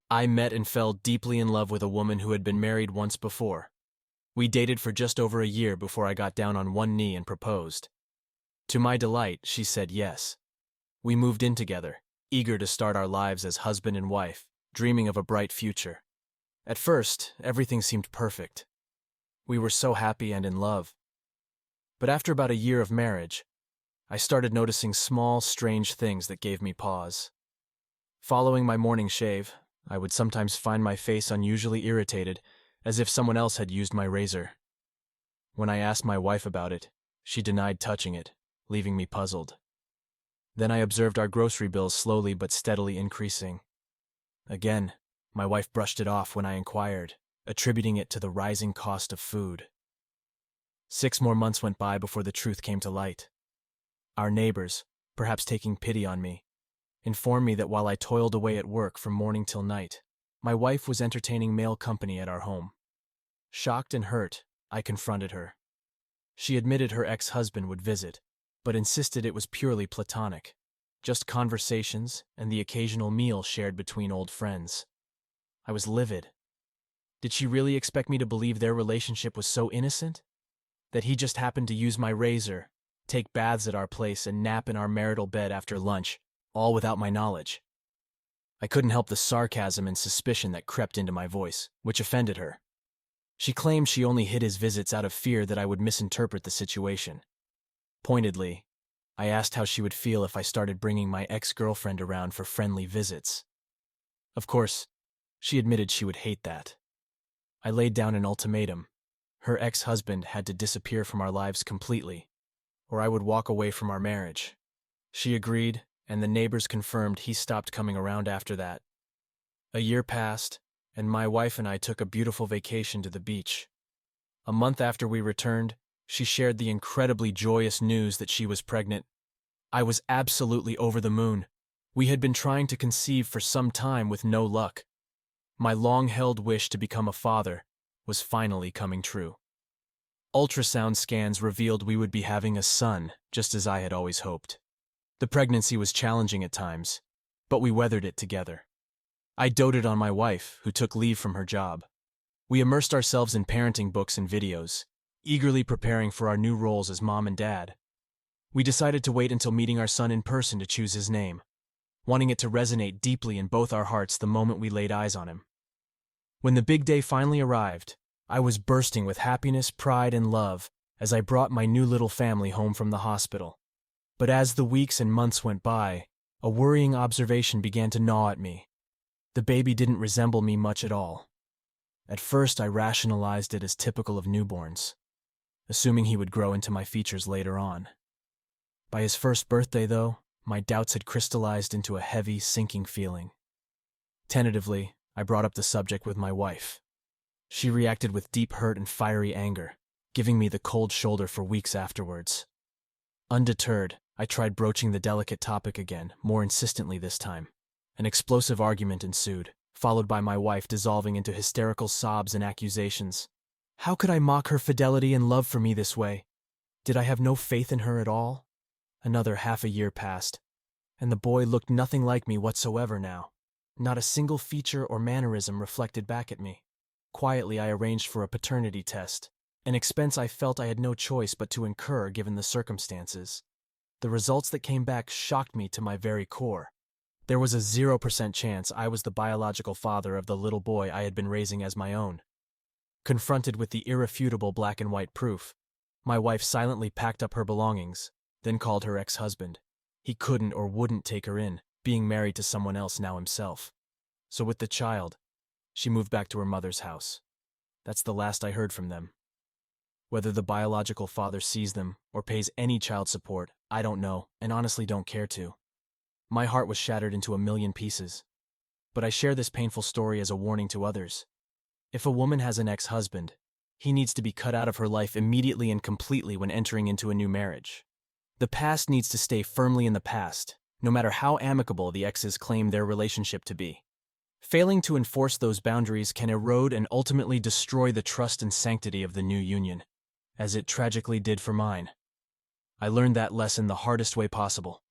I met and fell deeply in love with a woman who had been married once before. We dated for just over a year before I got down on one knee and proposed. To my delight, she said yes. We moved in together, eager to start our lives as husband and wife, dreaming of a bright future. At first, everything seemed perfect. We were so happy and in love. But after about a year of marriage, I started noticing small, strange things that gave me pause. Following my morning shave, I would sometimes find my face unusually irritated, as if someone else had used my razor. When I asked my wife about it, she denied touching it, leaving me puzzled. Then I observed our grocery bills slowly but steadily increasing. Again, my wife brushed it off when I inquired, attributing it to the rising cost of food. 6 more months went by before the truth came to light. Our neighbors, perhaps taking pity on me, informed me that while I toiled away at work from morning till night, my wife was entertaining male company at our home. Shocked and hurt, I confronted her. She admitted her ex-husband would visit, but insisted it was purely platonic, just conversations and the occasional meal shared between old friends. I was livid. Did she really expect me to believe their relationship was so innocent? That he just happened to use my razor, take baths at our place, and nap in our marital bed after lunch, all without my knowledge? I couldn't help the sarcasm and suspicion that crept into my voice, which offended her. She claimed she only hid his visits out of fear that I would misinterpret the situation. Pointedly, I asked how she would feel if I started bringing my ex-girlfriend around for friendly visits. Of course, she admitted she would hate that. I laid down an ultimatum. Her ex-husband had to disappear from our lives completely, or I would walk away from our marriage. She agreed, and the neighbors confirmed he stopped coming around after that. A year passed, and my wife and I took a beautiful vacation to the beach. A month after we returned, she shared the incredibly joyous news that she was pregnant. I was absolutely over the moon. We had been trying to conceive for some time with no luck. My long-held wish to become a father was finally coming true. Ultrasound scans revealed we would be having a son, just as I had always hoped. The pregnancy was challenging at times, but we weathered it together. I doted on my wife, who took leave from her job. We immersed ourselves in parenting books and videos, eagerly preparing for our new roles as mom and dad. We decided to wait until meeting our son in person to choose his name, wanting it to resonate deeply in both our hearts the moment we laid eyes on him. When the big day finally arrived, I was bursting with happiness, pride, and love as I brought my new little family home from the hospital. But as the weeks and months went by, a worrying observation began to gnaw at me. The baby didn't resemble me much at all. At first, I rationalized it as typical of newborns, assuming he would grow into my features later on. By his first birthday, though, my doubts had crystallized into a heavy, sinking feeling. Tentatively, I brought up the subject with my wife. She reacted with deep hurt and fiery anger, giving me the cold shoulder for weeks afterwards. Undeterred, I tried broaching the delicate topic again, more insistently this time. An explosive argument ensued, followed by my wife dissolving into hysterical sobs and accusations. How could I mock her fidelity and love for me this way? Did I have no faith in her at all? Another half a year passed, and the boy looked nothing like me whatsoever now. Not a single feature or mannerism reflected back at me. Quietly, I arranged for a paternity test, an expense I felt I had no choice but to incur given the circumstances. The results that came back shocked me to my very core. There was a 0% chance I was the biological father of the little boy I had been raising as my own. Confronted with the irrefutable black and white proof, my wife silently packed up her belongings, then called her ex-husband. He couldn't or wouldn't take her in, being married to someone else now himself. So with the child, she moved back to her mother's house. That's the last I heard from them. Whether the biological father sees them or pays any child support, I don't know, and honestly don't care to. My heart was shattered into a million pieces. But I share this painful story as a warning to others. If a woman has an ex-husband, he needs to be cut out of her life immediately and completely when entering into a new marriage. The past needs to stay firmly in the past, no matter how amicable the exes claim their relationship to be. Failing to enforce those boundaries can erode and ultimately destroy the trust and sanctity of the new union, as it tragically did for mine. I learned that lesson the hardest way possible.